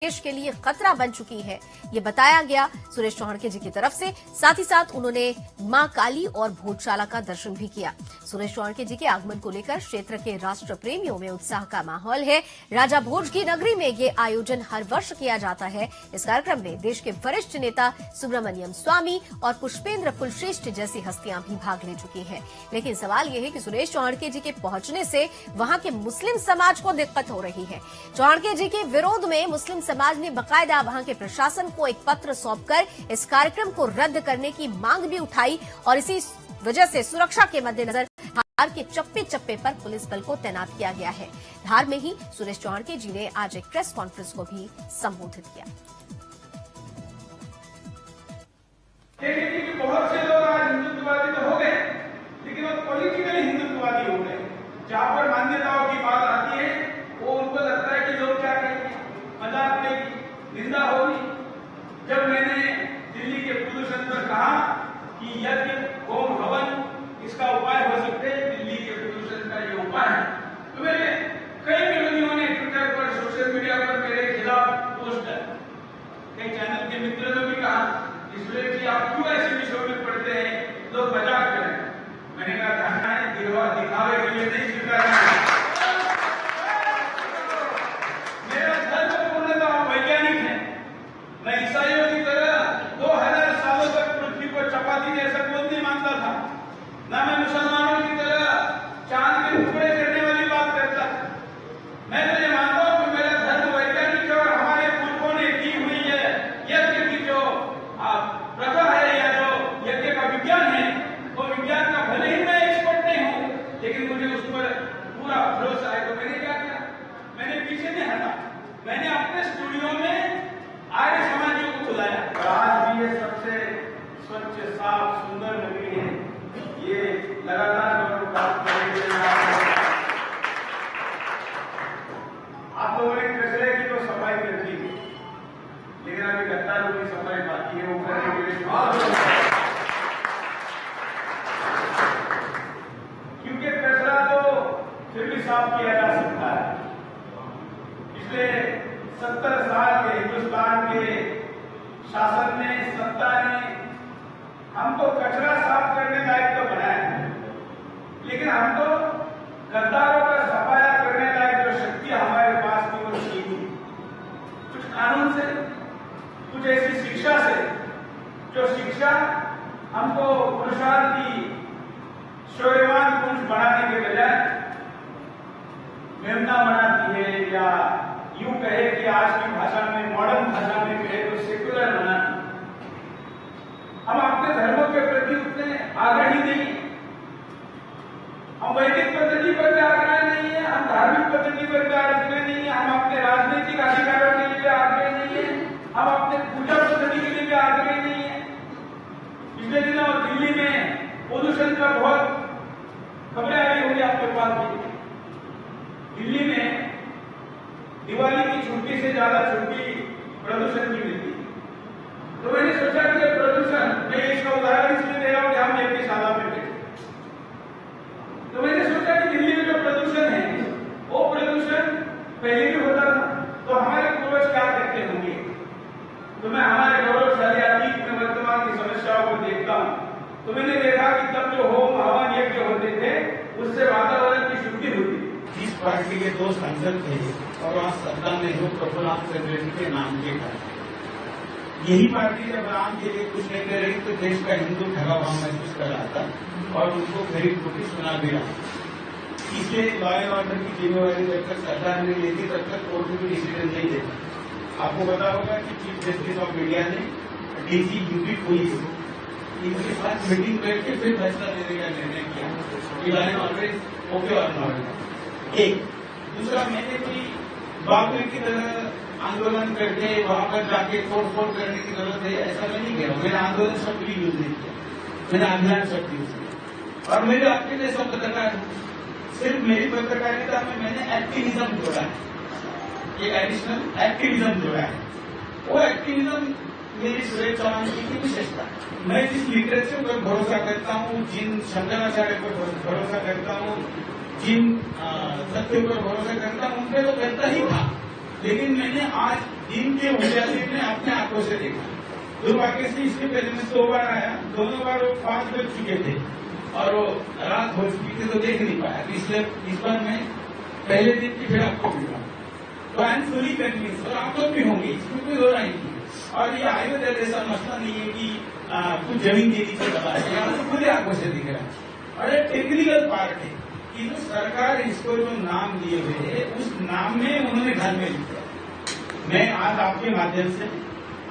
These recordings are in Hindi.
देश के लिए खतरा बन चुकी है, ये बताया गया सुरेश चौहान जी की तरफ से। साथ ही साथ उन्होंने मां काली और भोजशाला का दर्शन भी किया। सुरेश चौहान जी के आगमन को लेकर क्षेत्र के राष्ट्र प्रेमियों में उत्साह का माहौल है। राजा भोज की नगरी में ये आयोजन हर वर्ष किया जाता है। इस कार्यक्रम में देश के वरिष्ठ नेता सुब्रमण्यम स्वामी और पुष्पेंद्र कुलश्रेष्ठ जैसी हस्तियां भी भाग ले चुकी हैं। लेकिन सवाल यह है कि सुरेश चौहान जी के पहुंचने से वहां के मुस्लिम समाज को दिक्कत हो रही है। चौहान जी के विरोध में मुस्लिम समाज ने बकायदा वहां के प्रशासन को एक पत्र सौंपकर इस कार्यक्रम को रद्द करने की मांग भी उठाई और इसी वजह से सुरक्षा के मद्देनजर धार के चप्पे चप्पे पर पुलिस बल को तैनात किया गया है। धार में ही सुरेश चौहान जी ने आज एक प्रेस कॉन्फ्रेंस को भी संबोधित किया। बहुत से लोग आज हिंदुत्ववादी तो हो गए, लेकिन वो पॉलिटिकली हिंदुत्ववादी हो गए। जहां पर मान्यताओं की बात आती है वो उनको लगता है कि लोग क्या कहेंगे, मजाक करेगी, निंदा होगी। जब मैंने दिल्ली के प्रदूषण पर कहा कि यज्ञ होम हवन इसका उपाय हो सकते हैं, दिल्ली के प्रदूषण का ये उपाय है, तो मेरे कई विरोधियों ने ट्विटर पर, सोशल मीडिया पर मेरे खिलाफ पोस्ट है। कई चैनल के मित्रों ने भी कहा सुरेश जी आप क्यों ऐसे विषयों में पढ़ते हैं, लोग मजाक करें। मैंने कहा दिखावे के लिए नहीं स्वीकार करना। मेरा धर्म पूर्णतः वैज्ञानिक है। मैं ईसाइयों की तरह 2000 सालों तक पृथ्वी को चपाती जैसा गोल नहीं मानता था, न मैं मुसलमानों की तरह चांद के टुकड़े करने वाली बात करता। मैं तो ये मानता हूं कि मेरा धर्म वैज्ञानिक है और हमारे पूर्वों ने की हुई है यज्ञ की जो प्रथा है या जो यज्ञ का विज्ञान है, वो विज्ञान का भले ही मैं एक्सपर्ट नहीं हूं, लेकिन मुझे उस पर पूरा भरोसा है। तो मैंने क्या किया, मैंने पीछे नहीं हटा, मैंने अपने स्टूडियो में आर्य समाजियों को बुलाया। आज भी ये सबसे स्वच्छ साफ सुंदर नगरी है, ये लगातार काम करेंगे। आप लोगों ने कचरे की तो सफाई कर दी, लेकिन अभी गद्दारों की सफाई बाकी है, वो करने के लिए क्योंकि कचरा तो फिर भी साफ किया जा सकता है। पिछले 70 साल के हिंदुस्तान के शासन ने, सत्ता ने हमको कचरा साफ करने लायक तो बनाया है, लेकिन हम तो गद्दारों का सफाया करने लायक जो शक्ति हमारे पास थी वो छीन ली। कुछ कानून से, कुछ ऐसी शिक्षा से, जो शिक्षा हमको पुरुषार्थी शौर्यवान पुरुष बनाने के बजाय मेमना बनाती है, या यूं कहे कि आज की भाषा में, मॉडर्न भाषा में कहे तो सेकुलर बनाती। हम अपने धर्मों के प्रति उतने आग्रही नहीं, हम वैदिक पद्धति पर भी आग्रह नहीं है, हम धार्मिक पद्धति पर भी आग्रह नहीं है, हम अपने राजनीतिक अधिकारों के लिए आग्रह नहीं है, हम अपने पूजा पद्धति के लिए भी आग्रही नहीं है। पिछले दिनों दिल्ली में प्रदूषण का बहुत खबरें आई होंगी आपके पास भी। दिल्ली में दिवाली की छुट्टी से ज्यादा छुट्टी प्रदूषण की मिलती है। तो मैंने सोचा कि प्रदूषण, मैं इसका उदाहरण इसलिए दे रहा हूं कि हम एक ही शाला में थे, तो मैंने सोचा कि दिल्ली में जो प्रदूषण है वो प्रदूषण पहले भी होता था, तो हमारे पूर्वज क्या करते होंगे। तो मैं हमारे गौरवशाली अतीत में वर्तमान की समस्याओं को देखता हूं, तो मैंने देखा कि तब जो होम हवन यज्ञ होते थे उससे वातावरण की शुद्धि होती। इस पार्टी के 2 सांसद थे और वहां सत्ता में जो प्रभुराम चंद्रेजी के नाम के था। यही पार्टी जब राम के लिए कुछ नहीं कर रही तो देश का हिंदू ठगा हुआ महसूस कर रहा था और उनको गरीब रोटी सुना भी रहा। इसलिए लॉ एंड ऑर्डर की जिम्मेवारी जब तक सरकार ने ली थी तब तक कोर्ट में डिसीजन नहीं देता। आपको पता होगा कि चीफ जस्टिस ऑफ इंडिया ने डीजी यूपी पुलिस इनके साथ मीटिंग करके फिर फैसला देने का निर्णय किया कि लॉ एंड ऑर्डर ओके और नॉट। एक दूसरा, मैंने भी बाबू की तरह आंदोलन करके वहां पर जाके तोड़फोड़ करने की जरूरत है ऐसा मैं नहीं कह रहा। मैंने आंदोलन शब्द भी यूज नहीं किया, मैंने आंदोलन शब्द यूज किया। और मेरे आपके जैसा पत्रकार, सिर्फ मेरी पत्रकारिता में मैंने एक्टिविज्म जोड़ा है, ये एडिशनल एक्टिविज्म जोड़ा है। वो एक्टिविज्म मेरी सुरेश चौहान जी की विशेषता है। मैं जिस लिटरेचर पर भरोसा करता हूँ, जिन शंकराचार्य पर भरोसा करता हूँ, जिन सत्यों पर भरोसा करता हूँ, उनपे तो करता ही था। लेकिन मैंने आज दिन के उजाले में अपने आंखों से देखा। दुर्भाग्य से इसके पहले मैं 2 बार आया, दोनों बार वो 5 बज चुके थे और वो रात हो चुकी थी तो देख नहीं पाया। इसलिए इस बार मैं पहले दिन की फिर आपको मिला तो आई एम फुली कन्विंस, और आप लोग भी होंगे, इसमें कोई हो रहा नहीं। और ये आयुर्वेद ऐसा मसला नहीं है कि कुछ जमीन के नीचे दबा है, यहाँ तो खुले आंखों से दिख रहा है। और एक टेक्निकल पार्ट है कि जो सरकार इसको जो नाम दिए हुए है उस नाम में उन्होंने घर में लिखा। मैं आज आपके माध्यम से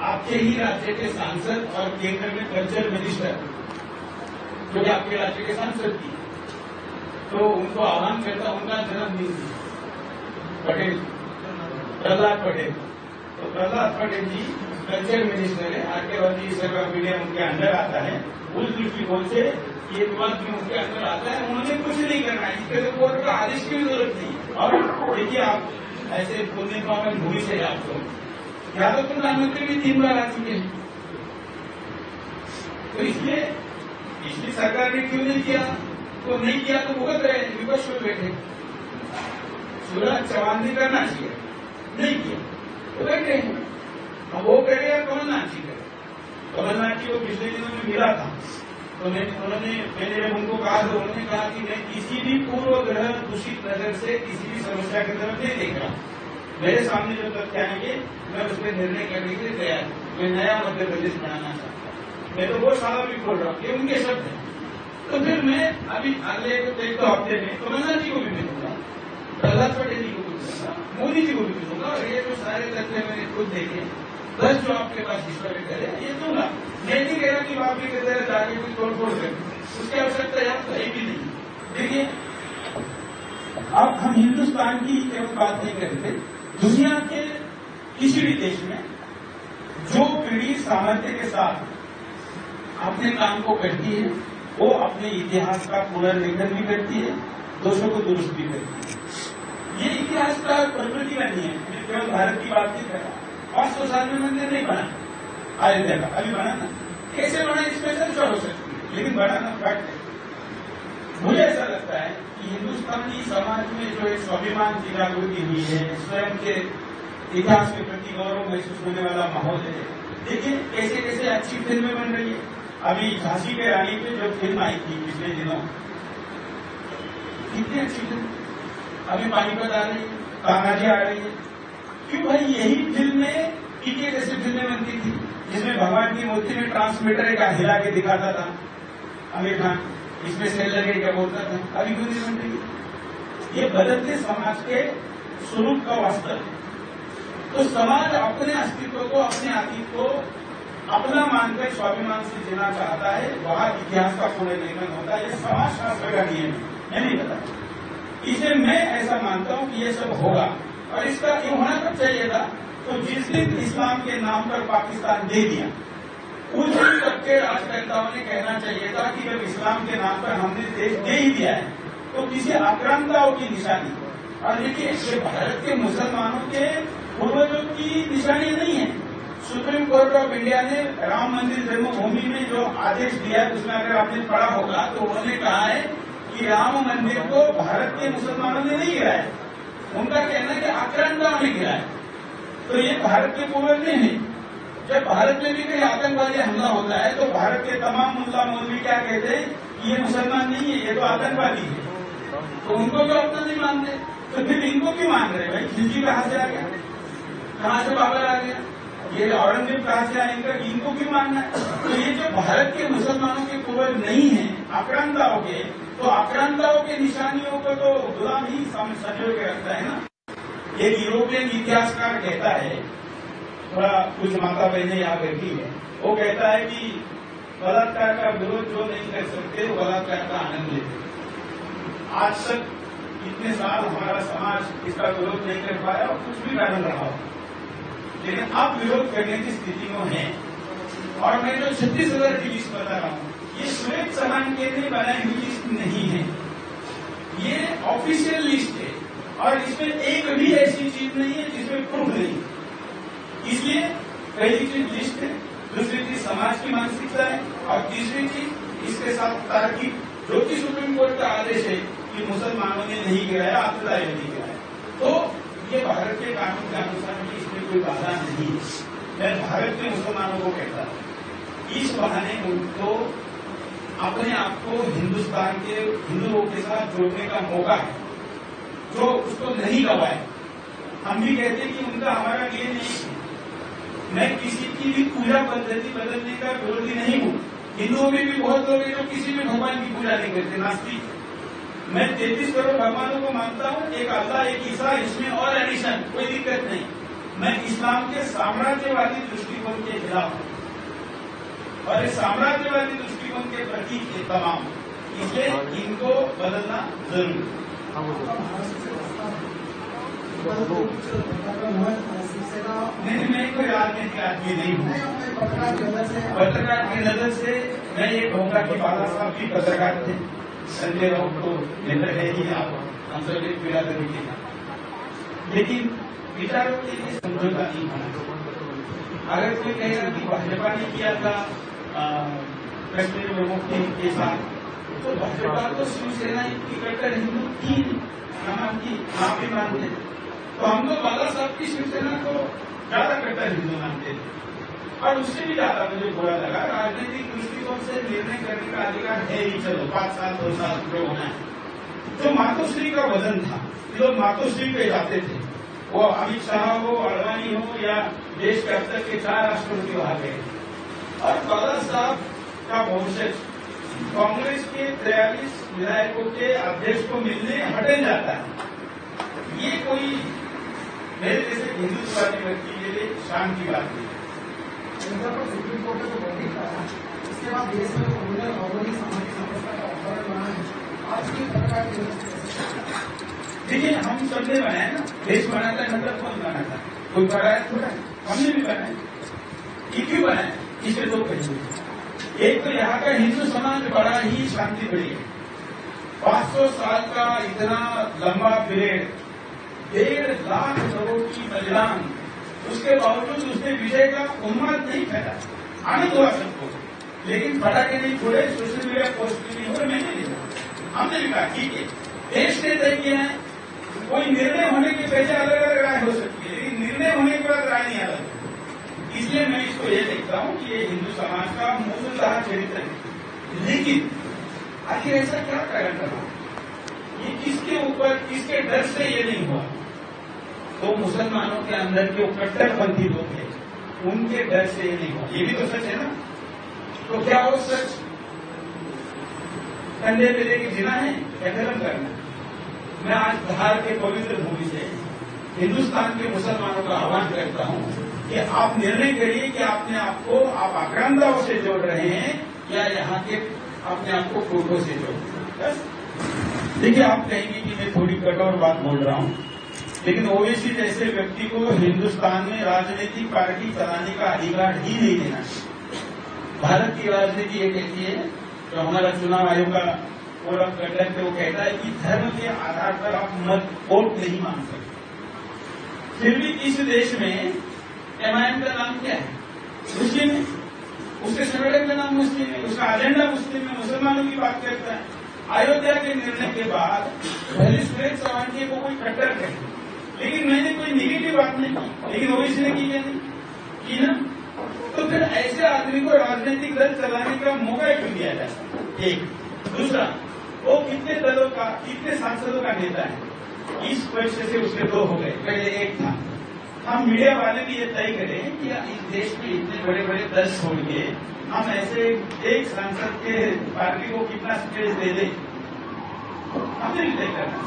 आपके ही राज्य के सांसद और केंद्र में कल्चर मिनिस्टर जो कि आपके राज्य के सांसद थी, तो उनको आह्वान करता, उनका जन्मदिन पटेल, प्रहलाद पटेल। तो प्रहलाद पटेल जी कल्चर मिनिस्टर है, आर्कियोलॉजी सेवा मीडिया उनके अंदर आता है। उस दृष्टिकोण से ये विवाद भी उनके अंदर आता है। उन्होंने कुछ नहीं करना है, इसके लिए कोर्ट का आदेश की जरूरत नहीं। और देखिए आप ऐसे बोलने को हमें भूमि से आपको या तो प्रधानमंत्री भी 3 बार आ चुके हैं, तो इसलिए पिछली सरकार ने क्यों नहीं किया, तो नहीं किया तो भुगत रहे, विपक्ष में बैठे। शिवराज चौहान ने करना चाहिए, नहीं किया तो बैठे हैं। अब वो करे या कमलनाथ जी करे। कमलनाथ जी को पिछले दिनों में मिला था तो मैंने जब उनको कहा तो उन्होंने कहा कि मैं किसी भी पूर्व ग्रह दूषित नजर से किसी भी समस्या की तरफ नहीं देख रहा। मेरे सामने जो तथ्य आएंगे मैं उस पर निर्णय करने के लिए तैयार हूं। मैं नया मध्य प्रदेश बनाना चाहता हूं। मैं तो वो साला भी बोल रहा हूँ, ये उनके शब्द हैं। तो फिर मैं अभी अगले 1-2 हफ्ते में कमलनाथ जी को भी मिलूंगा, प्रहलाद पटेल जी को भी मिलूंगा, मोदी जी को भी मिलूंगा, और ये जो सारे तथ्य मैंने खुद देखे, प्लस जो आपके पास विश्वविद्यालय है ये दूंगा। मैं नहीं कह रहा कि बापी की तरह जाके कुछ तोड़ करें, उसकी आवश्यकता यहाँ कहीं भी नहीं। देखिए अब हम हिंदुस्तान की केवल बात नहीं करते, दुनिया के किसी भी देश में जो पीढ़ी सामर्थ्य के साथ अपने काम को करती है वो अपने इतिहास का पुनर्लेखन भी करती है, दोषों को दुरुस्त भी करती है। ये इतिहास का प्रकृति का नहीं है। मैं केवल भारत की बात नहीं कर रहा। 500 साल में मंदिर नहीं बना अयोध्या का, अभी बना ना, कैसे बना इसमें चर्चा हो सकती है, लेकिन बनाना फैक्ट है। मुझे ऐसा लगता है कि हिंदुस्तानी समाज में जो एक स्वाभिमान की जागृति हुई है, स्वयं के इतिहास के प्रति गौरव महसूस होने वाला माहौल है। देखिए कैसे कैसे अच्छी फिल्में बन रही है। अभी झांसी के रानी पे जो फिल्म आई थी पिछले दिनों, कितनी अच्छी फिल्म। अभी पानीपत आ रही है, तानाजी आ रही है। क्यों भाई, यही फिल्में पीके जैसे फिल्में बनती थी जिसमें भगवान की मूर्ति में ट्रांसमीटर का हिला के दिखाता था आमिर खान, इसमें सेल लगे क्या बोलता था। अभी क्यों नहीं बन रही? ये बदलते समाज के स्वरूप का वास्तव है। तो समाज अपने अस्तित्व को, अपने अतीत को अपना मानकर स्वाभिमान से जीना चाहता है, वहां इतिहास का पुनर्लेखन होता है। ये समाज शास्त्र का नियम है, मैं नहीं बताता। इसलिए मैं ऐसा मानता हूं कि ये सब होगा, और इसका ये होना कब चाहिए था, तो जिस दिन इस्लाम के नाम पर पाकिस्तान दे दिया उस दिन सबके राजनेताओं ने कहना चाहिए था कि जब इस्लाम के नाम पर हमने देश दे ही दिया है तो किसी आक्रांताओं की निशानी। और देखिए ये भारत के मुसलमानों के पूर्वजों की निशानी नहीं है। सुप्रीम कोर्ट ऑफ इंडिया ने राम मंदिर जन्मभूमि में जो आदेश दिया है उसमें अगर आपने पढ़ा होगा तो उन्होंने कहा है कि राम मंदिर को भारत के मुसलमानों ने नहीं गिराया, उनका कहना है कि आक्रांताओं ने गिराया। तो ये भारत के पूर्वज नहीं है। जब भारत में भी कहीं आतंकवादी हमला होता है तो भारत के तमाम मुल्ला मौलवी क्या कहते हैं कि ये मुसलमान नहीं है, ये तो आतंकवादी है। तो उनको क्यों अपना नहीं मानते? तो फिर इनको क्यों मान रहे भाई? खिलजी कहां से आ गया, कहां से बाबर आ गया, ये औरंगजेब कहां से आएगा, इनको क्यों मानना है? तो ये जो भारत के मुसलमानों के पूर्वज नहीं है, आक्रांताओं के, तो आक्रांताओं के निशानियों को तो गुलाम ही संजो के रखता है ना। एक यूरोपियन इतिहासकार कहता है, थोड़ा कुछ माता बहने यहाँ बैठी है, वो कहता है कि बलात्कार का विरोध जो नहीं कर सकते वो बलात्कार का आनंद लेते। आज तक इतने साल हमारा समाज इसका विरोध नहीं कर पाया और कुछ भी कारण रहा हो, लेकिन अब विरोध करने की स्थिति में है। और मैं जो 36,000 की लिस्ट बता रहा हूँ, ये सुरेश चौहान के लिए बनाई हुई लिस्ट नहीं है, ये ऑफिशियल लिस्ट है। और इसमें एक भी ऐसी चीज नहीं है जिसमें प्रूफ नहीं। इसलिए पहली चीज लिस्ट है, दूसरी चीज समाज की मानसिकता है, और तीसरी चीज इसके साथ तार्किक, जो कि सुप्रीम कोर्ट का आदेश है कि मुसलमानों ने नहीं गिराया, अब्दुल्ला ने नहीं गिराया। तो ये भारत के कानून के अनुसार भी इसमें कोई बाधा नहीं है। मैं भारत के मुसलमानों को कहता हूँ, इस बहाने उनको अपने आप को हिंदुस्तान के हिंदुओं के साथ जोड़ने का मौका है जो उसको नहीं गवाए। हम भी कहते हैं कि उनका हमारा लिए नहीं है। मैं किसी की भी पूजा पद्धति बदलने का विरोधी नहीं हूँ। हिंदुओं में भी बहुत लोग हैं जो किसी भी भगवान की पूजा नहीं करते, नास्तिक। मैं 33 करोड़ भगवानों को मानता हूँ, एक अल्लाह एक ईसा, इसमें और एडिशन कोई दिक्कत नहीं। मैं इस्लाम के साम्राज्यवादी दृष्टिकोण के खिलाफ हूँ और इस साम्राज्यवादी दृष्टिकोण के प्रति तमाम, इसलिए इनको बदलना जरूरी है। नहीं, मैं कोई राजनीतिक आदमी नहीं हूँ। पत्रकार की नजर से मैं ये कहूँगा कि बाला साहब भी पत्रकार थे। संजय राउत को लेकर है ही आप अंतर पीड़ा तरीके का, लेकिन विचारों के लिए समझौता नहीं होना। अगर कोई कहेगा कि भाजपा ने किया था कश्मीर प्रमुख के साथ, तो भाजपा तो शिवसेना की कट्टर हिंदू थी, आप भी मानते। तो हम तो बाला साहब की शिवसेना को ज्यादा कट्टर हिंदू मानते थे और उससे भी ज्यादा मुझे बुरा लगा। राजनीतिक दृष्टिकोण से निर्णय करने का अधिकार है ही, चलो 5 साल 2 साल जो होना है। जो मातोश्री का वजन था, लोग मातोश्री पे जाते थे, वो अमित शाह हो, अडवाणी हो या देश के अब तक के 4 राष्ट्रपति वहां गए। और बाला साहब का वंशज कांग्रेस के 43 विधायकों के अध्यक्ष को मिलने हटे जाता है। ये कोई मेरे जैसे हिंदुत्ववादी व्यक्ति के लिए शान की बात नहीं। सुप्रीम कोर्ट ने तो वर्डिक्ट आया, इसके बाद देश में कम्युनल ऑर्गेनिक सामाजिक संस्था का आंदोलन बना है। आज की सरकार देखिए, हम सबने बनाया ना, देश बनाता है मतलब कौन बनाता, कोई बनाया थोड़ा, हमने भी बनाया। ये क्यों बनाया, इसके 2 पहलू। एक तो यहाँ का हिंदू समाज बड़ा ही शांति प्रिय है। 500 साल का इतना लंबा पीरियड, 1.5 लाख लोगों की बलिदान, उसके बावजूद उसने विजय का उन्माद नहीं फैला। आनंद हुआ सबको, लेकिन पटाखे नहीं छोड़े, सोशल मीडिया पोस्ट नहीं हो, मैंने लिखा, हमने लिखा ठीक है, देश ने तय किया है। कोई निर्णय होने के पहले अलग अलग राय हो सकती है, लेकिन निर्णय होने के बाद राय नहीं अलग। इसलिए मैं इसको ये देखता हूँ कि ये हिंदू समाज का मूलतः चरित्र है। लेकिन आखिर ऐसा क्या कारण रहा, ये किसके ऊपर, किसके डर से ये नहीं हुआ? तो मुसलमानों के अंदर जो कट्टरपंथी लोग हैं, उनके डर से ये नहीं हुआ। ये भी तो सच है ना। तो क्या वो सच कंधे पे लेके जीना है या खत्म करना? मैं आज बिहार के पवित्र भूमि से हिंदुस्तान के मुसलमानों का आह्वान करता हूं कि आप निर्णय करिए कि अपने आप को आप आक्रांताओं से जोड़ रहे हैं या यहाँ के अपने आप को कोटों से जोड़ रहे हैं। देखिए, आप कहेंगे कि मैं थोड़ी कठोर बात बोल रहा हूं, लेकिन ओवैसी जैसे व्यक्ति को हिंदुस्तान में राजनीतिक पार्टी चलाने का अधिकार ही नहीं देना। भारत की राजनीति एक ऐसी है, जो हमारा चुनाव आयोग का कोड ऑफ कंडक्ट है, वो कहता है कि धर्म के आधार पर आप मत वोट नहीं मांग सकते। फिर भी इस देश में एमआईएम का नाम क्या है? मुस्लिम है, उसके संगठन का नाम मुस्लिम है, उसका एजेंडा मुस्लिम है, मुसलमानों की बात करता है। अयोध्या के निर्णय के बाद पहले सुरेश चौहान को कोई कट्टर कहे, लेकिन मैंने कोई निगेटिव बात नहीं की, लेकिन ओवैसी ने की या नहीं की ना? तो फिर ऐसे आदमी को राजनीतिक दल चलाने का मौका क्यों दिया जाता? एक। दूसरा, वो कितने दलों का, कितने सांसदों का नेता है? इस वर्ष से उसके 2 हो गए, पहले 1 था। हम मीडिया वाले भी ये तय करें कि इस देश में इतने बड़े बड़े दल छोड़ के हम ऐसे एक सांसद के पार्टी को कितना स्पेस दे दें, हमने भी तय करना।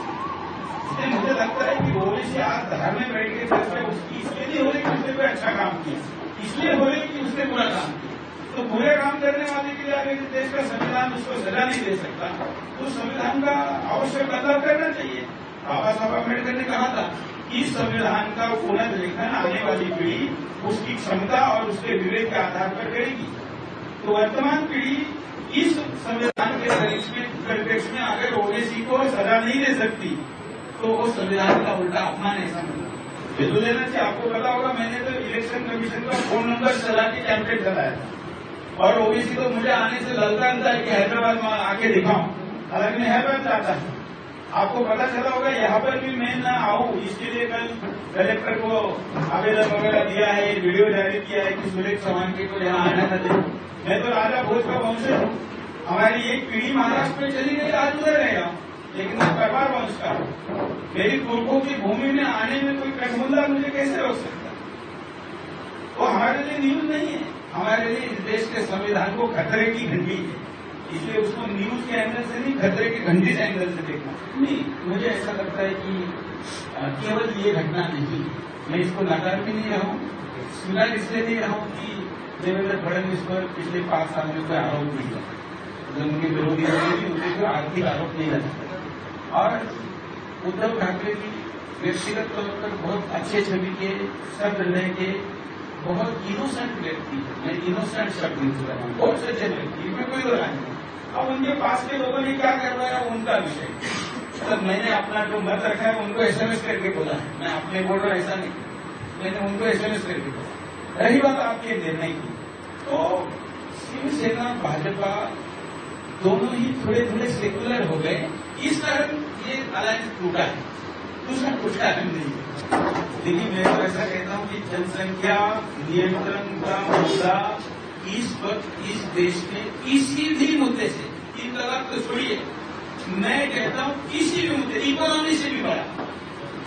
इसलिए मुझे लगता है कि ओवैसी आज धार में बैठ के चर्चा उसकी इसलिए नहीं हो रही कि उसने कोई अच्छा काम किया, इसलिए हो रही कि उसने बुरा काम किया। तो बुरे काम करने वाले के लिए अगर देश का संविधान उसको सजा नहीं दे सकता, तो संविधान का आवश्यक बदलाव करना चाहिए। बाबा साहब अम्बेडकर ने कहा था कि संविधान का पुनर्लेखन आने वाली पीढ़ी उसकी क्षमता और उसके विवेक के आधार पर करेगी। तो वर्तमान पीढ़ी इस संविधान के परिप्रेक्ष्य में अगर ओवैसी को सजा नहीं दे सकती, तो वो संविधान का उल्टा अपमान है समझना। ये तो लेना चाहिए। आपको पता होगा, मैंने तो इलेक्शन कमीशन का फोन नंबर चला के कैंपेन चलाया था, और ओवैसी तो मुझे आने से ललता था कि हैदराबाद में आके दिखाऊं, हालांकि मैं हैदराबाद चाहता हूं, आपको पता चला होगा, यहाँ पर भी मैं ना आऊं इसके लिए कल कलेक्टर को आवेदन वगैरह दिया है, वीडियो जारी किया है कि सुरेश चौहान के को यहाँ आना न दे। मैं तो राजा भोज का वंशज हूँ, हमारी एक पीढ़ी महाराष्ट्र में चली गई, आज उधर रह रहा हूँ, लेकिन मैं परिवार वंश का हूँ। मेरी पूर्वों की भूमि में आने में कोई कठमुल्ला मुझे कैसे रोक सकता? वो हमारे लिए न्यूज नहीं है, हमारे लिए इस देश के संविधान को खतरे की घंटी है, इसलिए उसको न्यूज के एंगल से नहीं, खतरे की घंटी से एंगल से देखना नहीं। मुझे ऐसा लगता है कि केवल ये घटना नहीं, मैं इसको नकार भी नहीं रहा हूँ, स्वीकार इसलिए नहीं रहा हूँ कि देवेंद्र फडणवीस पर पिछले 5 साल में कोई आरोप नहीं लगा, जब उनके विरोधी उनके कोई आर्थिक आरोप नहीं लगा। और उद्धव ठाकरे जी व्यक्तिगत तौर पर बहुत अच्छे छवि के, सब हृदय के, बहुत इनोसेंट व्यक्ति है, मैं इनोसेंट शब्द यूज कर रहा हूँ, बहुत सच्चे व्यक्ति, इसमें कोई दो राय नहीं। अब उनके पास के लोगों ने क्या करवाया उनका विषय, मतलब मैंने अपना जो मत रखा है उनको एसएमएस करके बोला है, मैं अपने बोल रहा ऐसा नहीं, मैंने उनको एसएमएस करके बोला। रही बात आपके निर्णय की, तो शिवसेना भाजपा दोनों ही थोड़े थोड़े सेकुलर हो गए, इस कारण ये अलायंस टूटा है, दूसरा कुछ कारण नहीं है। देखिए मैं तो ऐसा कहता हूँ कि जनसंख्या नियंत्रण का मुद्दा इस वक्त इस देश में किसी भी मुद्दे से, 3 तलाक तो छोड़िए, मैं कहता हूँ किसी भी मुद्दे, इकोनॉमी से भी बड़ा,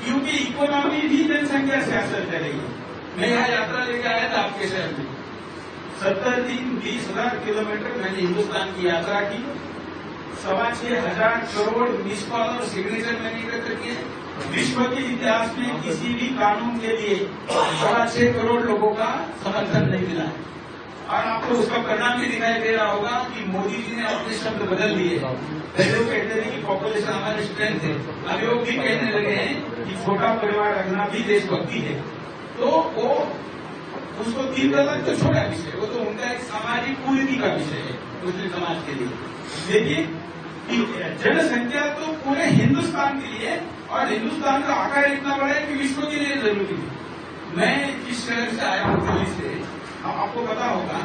क्योंकि इकोनॉमी भी जनसंख्या से असर कर रही है। मैं यहाँ यात्रा लेके आया था आपके शहर में, 70 दिन 20,000 किलोमीटर मैंने हिंदुस्तान की यात्रा की, 6,500 करोड़ मिस कॉल और सिग्नेचर मैंने एकत्र किए। विश्व के इतिहास में किसी भी कानून के लिए 6.25 करोड़ लोगों का समर्थन नहीं मिला है, और आपको उसका परिणाम भी दिखाई दे रहा होगा कि मोदी जी ने अपने शब्द बदल दिए। पहले वो कहते थे कि पॉपुलेशन हमारी स्ट्रेंथ है, अभी वो भी कहने लगे हैं कि छोटा परिवार रखना भी देशभक्ति है। तो वो उसको 3 तलाक तो छोटा विषय, वो तो उनका एक सामाजिक कुरीति का विषय है मुस्लिम समाज के लिए। लेकिन जनसंख्या तो पूरे हिंदुस्तान के लिए, और हिंदुस्तान का आकार इतना बड़ा है कि विश्व के लिए जरूरी है। मैं जिस शहर से आया हूँ दिल्ली से, आपको पता होगा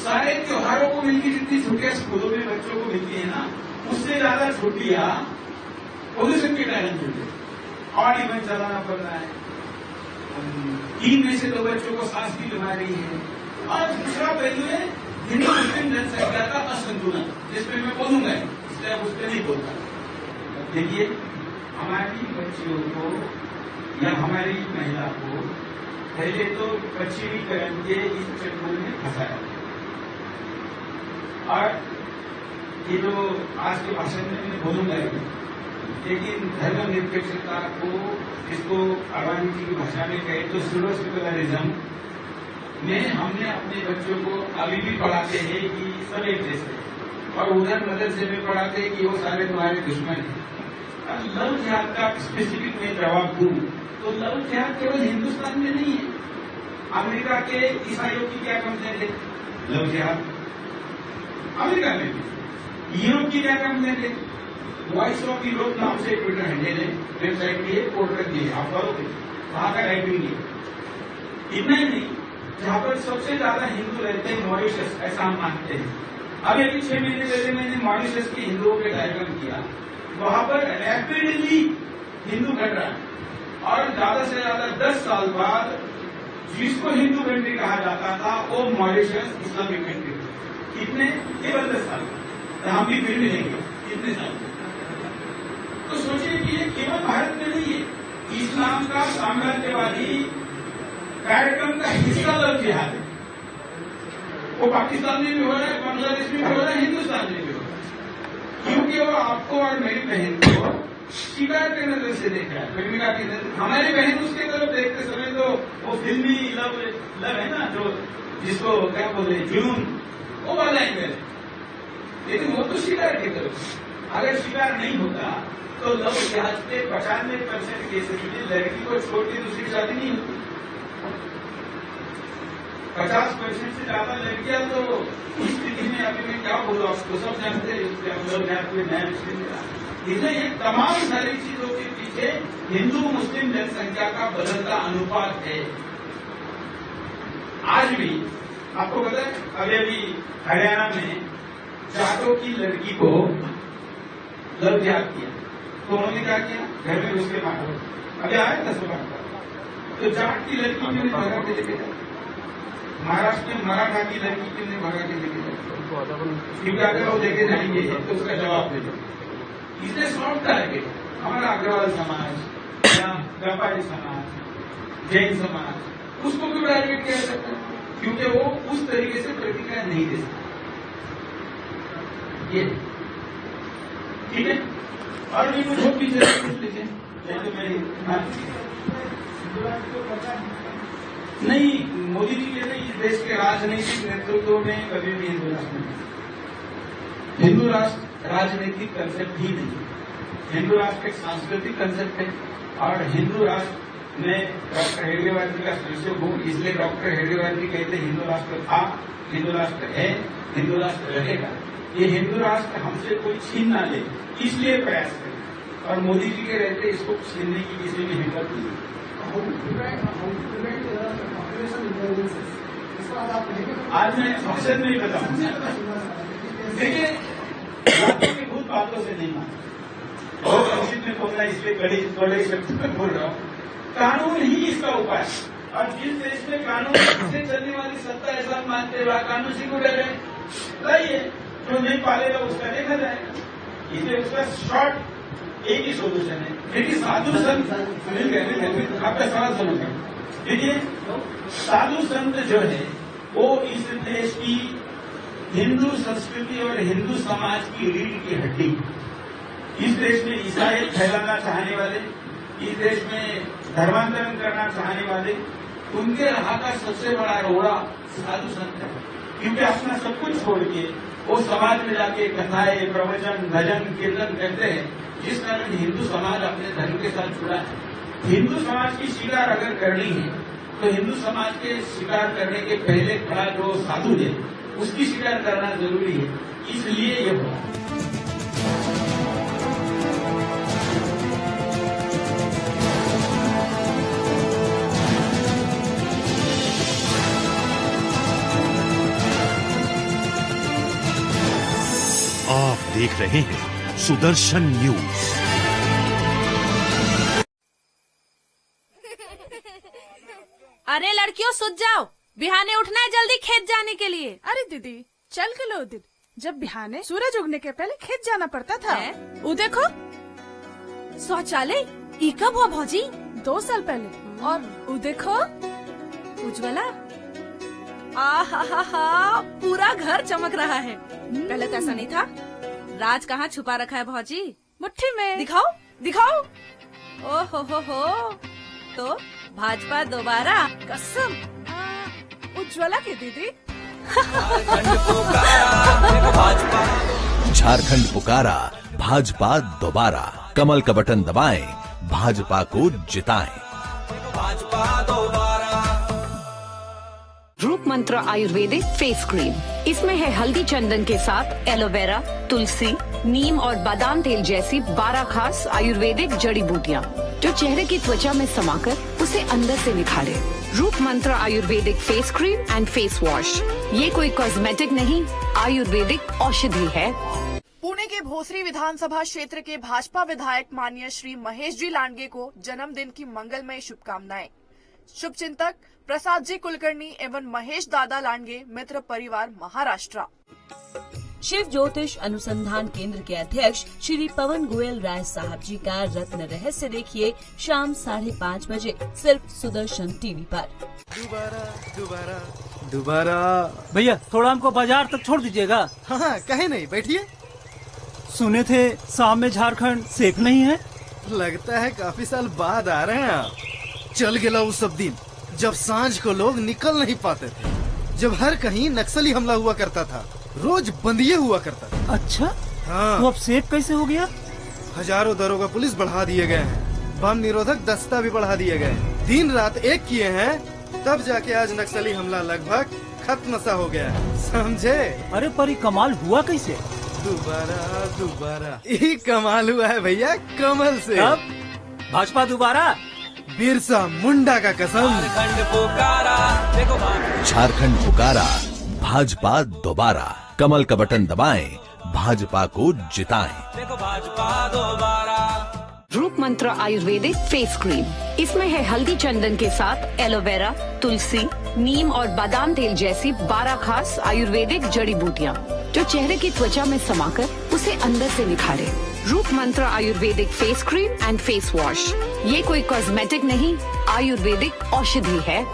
सारे त्योहारों को मिलकर जितनी छुट्टियां स्कूलों में बच्चों को मिलती है ना, उससे ज्यादा छुट्टियां पोल्यूशन के कारण मिलती है, और इवेंट चलाना पड़ रहा है, 3 में से 2 बच्चों को सांस की बीमारी है। और दूसरा पहलू है हिंदू मुस्लिम जनसंख्या का असंतुलन, जिसमें मैं बोलूंगा, इसलिए अब उस पर नहीं बोलता। देखिए हमारी बच्चियों को या हमारी महिला को पहले तो पश्चिमीकरण के इस चक्कर में फंसाया, और ये जो आज के भाषण में मैं बोलूंगा, लेकिन धर्मनिरपेक्षता को, जिसको अडवाणी जी की भाषा में कहे तो सूडो सेक्युलरिज्म में हमने अपने बच्चों को अभी भी पढ़ाते हैं कि सब एक जैसे, और उधर मदरसे में पढ़ाते हैं कि वो सारे तुम्हारे दुश्मन हैं। लव जिहाद का स्पेसिफिक में जवाब दूं तो लव जिहाद केवल हिंदुस्तान में नहीं है, अमेरिका के ईसाइयों की क्या कंप्लेंट है, लव जिहाद अमेरिका में भी। यूरोप की क्या कंप्लेंट है, वॉइस ऑफ यूरोप नाम से ट्विटर हैंडल है, वेबसाइट भी है, पोर्टल भी है, आप करोगे वहां का टाइपिंग है। इतना ही नहीं, जहां पर सबसे ज्यादा हिंदू रहते हैं मॉरिशस, ऐसा हम मानते हैं। अभी 6 महीने पहले मैंने मॉरिशस के हिंदुओं के कार्यक्रम किया, वहां पर रैपिडली हिंदू घट रहा है, और ज्यादा से ज्यादा 10 साल बाद जिसको हिंदू कंट्री कहा जाता था वो मॉरिशस इस्लामिक कंट्री। कितने? केवल 10 साल, हम भी फिर मिलेंगे कितने साल। तो सोचिए कि ये केवल भारत में नहीं है, इस्लाम का साम्राज्यवादी कार्यक्रम का हिस्सा लव जिहाद है। वो पाकिस्तान में भी हो रहा है, बांग्लादेश में भी हो रहा है, हिंदुस्तान में भी हो रहा है, क्योंकि वो आपको और मेरी बहन को शिकार के नजर से देख रहा है, प्रेमिका की नजर। हमारी बहन उसके तरफ देखते समय तो वो फिल्मी लव है ना, जो जिसको क्या बोले जुनून, वो वाला एंगल है, लेकिन वो तो शिकार की तरफ। अगर शिकार नहीं होता तो लव जिहाद के 95% केसेस में लड़की को छोड़ के दूसरी शादी नहीं होती। 50% से ज्यादा लड़कियां तो इस स्थिति में, अभी मैं क्या बोलूं आपको, सब जानते हैं, लव जिहाद में नया विषय मिला। इसलिए ये तमाम सारी चीजों के पीछे हिंदू मुस्लिम जनसंख्या का बदलता अनुपात है। आज भी आपको पता है, अभी हरियाणा में जाटों की लड़की को लव जिहाद किया, तो उन्होंने क्या किया, घर में उसके मारो। अभी आया था सुबह तो जाट की लड़की ने भगा के लेके जाए, महाराष्ट्र में मराठा की लड़की ने भगा के लेके जाए, क्योंकि अगर वो लेके जाएंगे तो उसका जवाब दे दो। इसने सॉल्व करके हमारा अग्रवाल समाज या व्यापारी समाज, जैन समाज, उसको भी प्राइवेट कह सकते हैं, क्योंकि वो उस तरीके से प्रतिक्रिया नहीं दे सकते। ये ठीक है। और भी कुछ होती है कुछ लिखे तो मैं नहीं, मोदी जी कहते हैं इस देश के राजनीतिक नेतृत्व में कभी भी हिंदू राष्ट्र नहीं, हिंदू राष्ट्र राजनीतिक कंसेप्ट ही नहीं, हिंदू राष्ट्र एक सांस्कृतिक कंसेप्ट है। और हिंदू राष्ट्र में डॉक्टर हेडगेवार जी का संक्षेप हूं, इसलिए डॉक्टर हेडगेवार जी कहते हिंदू राष्ट्र था, हिंदू राष्ट्र है, हिंदू राष्ट्र रहेगा। ये हिंदू राष्ट्र हमसे कोई छीन ना ले, इसलिए प्रयास करें। और मोदी जी के रहते इसको छीनने की किसी ने हिम्मत नहीं। आज मैं ऑप्शन नहीं बताऊंगा, देखिए बातों की भूत बातों से नहीं मानता, बहुत संक्षिप्त में बोलना, इसलिए बड़े शब्द में बोल रहा हूँ। कानून ही इसका उपाय है। और जिस देश में कानून से चलने वाली सत्ता ऐसा मानते हुए कानून से को डर लाइए, जो नहीं पालेगा उसका देखा जाएगा। इसलिए उसका शॉर्ट एक ही सोल्यूशन है। देखिए साधु संत, आपका सवाल सुनूंगा। देखिए साधु संत जो है वो इस देश की हिंदू संस्कृति और हिंदू समाज की रीढ़ की हड्डी। इस देश में ईसाई फैलाना चाहने वाले, इस देश में धर्मांतरण करना चाहने वाले, उनके राह का सबसे बड़ा रोड़ा साधु संत है। क्योंकि अपना सब कुछ छोड़ के वो समाज में जाके कथाएं, प्रवचन, भजन, कीर्तन करते हैं, जिस कारण हिंदू समाज अपने धर्म के साथ जुड़ा है। हिंदू समाज की शिकार अगर करनी है तो हिंदू समाज के शिकार करने के पहले खड़ा जो साधु है उसकी शिकार करना जरूरी है, इसलिए ये हुआ। आप देख रहे हैं सुदर्शन न्यूज। अरे लड़कियों सुत जाओ, बिहाने उठना है जल्दी खेत जाने के लिए। अरे दीदी चल के लो दिन, जब बिहाने सूरज उगने के पहले खेत जाना पड़ता था। वो देखो शौचालय ई कब हुआ भौजी? 2 साल पहले। और वो देखो उज्ज्वला, आहा पूरा घर चमक रहा है। पहले तो ऐसा नहीं था। राज कहाँ छुपा रखा है भौजी? मुट्ठी में। दिखाओ दिखाओ। ओ हो तो भाजपा दोबारा? कसम उज्ज्वला के दीदी। झारखंड पुकारा, भाजपा दोबारा। कमल का बटन दबाएं, भाजपा को जिताएं। रूप मंत्र आयुर्वेदिक फेस क्रीम, इसमें है हल्दी चंदन के साथ एलोवेरा, तुलसी, नीम और बादाम तेल जैसी 12 खास आयुर्वेदिक जड़ी बूटियाँ जो चेहरे की त्वचा में समाकर उसे अंदर से निखारे। रूप मंत्र Ayurvedic face cream and face wash, ये कोई कॉस्मेटिक नहीं, आयुर्वेदिक औषधि है। पुणे के भोसरी विधानसभा क्षेत्र के भाजपा विधायक माननीय श्री महेश जी लांडगे को जन्मदिन की मंगलमय शुभकामनाएं। शुभचिंतक प्रसाद जी कुलकर्णी एवं महेश दादा लांडगे मित्र परिवार महाराष्ट्र। शिव ज्योतिष अनुसंधान केंद्र के अध्यक्ष श्री पवन गोयल राय साहब जी का रत्न रहस्य देखिए शाम 5:30 बजे सिर्फ सुदर्शन टीवी पर। दोबारा भैया थोड़ा हमको बाजार तक छोड़ दीजिएगा। हाँ कहे नहीं, बैठिए। सुने थे शाम में झारखंड सेफ नहीं है। लगता है काफी साल बाद आ रहे हैं आप। चल गया वो सब दिन जब सांझ को लोग निकल नहीं पाते थे, जब हर कहीं नक्सली हमला हुआ करता था, रोज बंदिए हुआ करता था। अच्छा हाँ, तो अब सेफ कैसे हो गया? हजारों दरोगा पुलिस बढ़ा दिए गए हैं, बम निरोधक दस्ता भी बढ़ा दिए गए, दिन रात एक किए हैं, तब जाके आज नक्सली हमला लगभग खत्म सा हो गया है, समझे? अरे पर ये कमाल हुआ कैसे? दोबारा यही कमाल हुआ है भैया, कमल से। अब भाजपा दोबारा? बिरसा मुंडा का कसम। झारखंड पुकारा, भाजपा दोबारा। कमल का बटन दबाएं, भाजपा को जिताएं। देखो भाजपा दोबारा। रूप मंत्र आयुर्वेदिक फेस क्रीम। इसमें है हल्दी चंदन के साथ एलोवेरा, तुलसी, नीम और बादाम तेल जैसी 12 खास आयुर्वेदिक जड़ी बूटियाँ, जो चेहरे की त्वचा में समाकर उसे अंदर से निखारे। रूप मंत्र Ayurvedic face cream and face wash, ये कोई कॉस्मेटिक नहीं, आयुर्वेदिक औषधि है।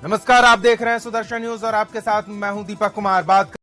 नमस्कार, आप देख रहे हैं सुदर्शन न्यूज और आपके साथ मैं हूं दीपक कुमार। बात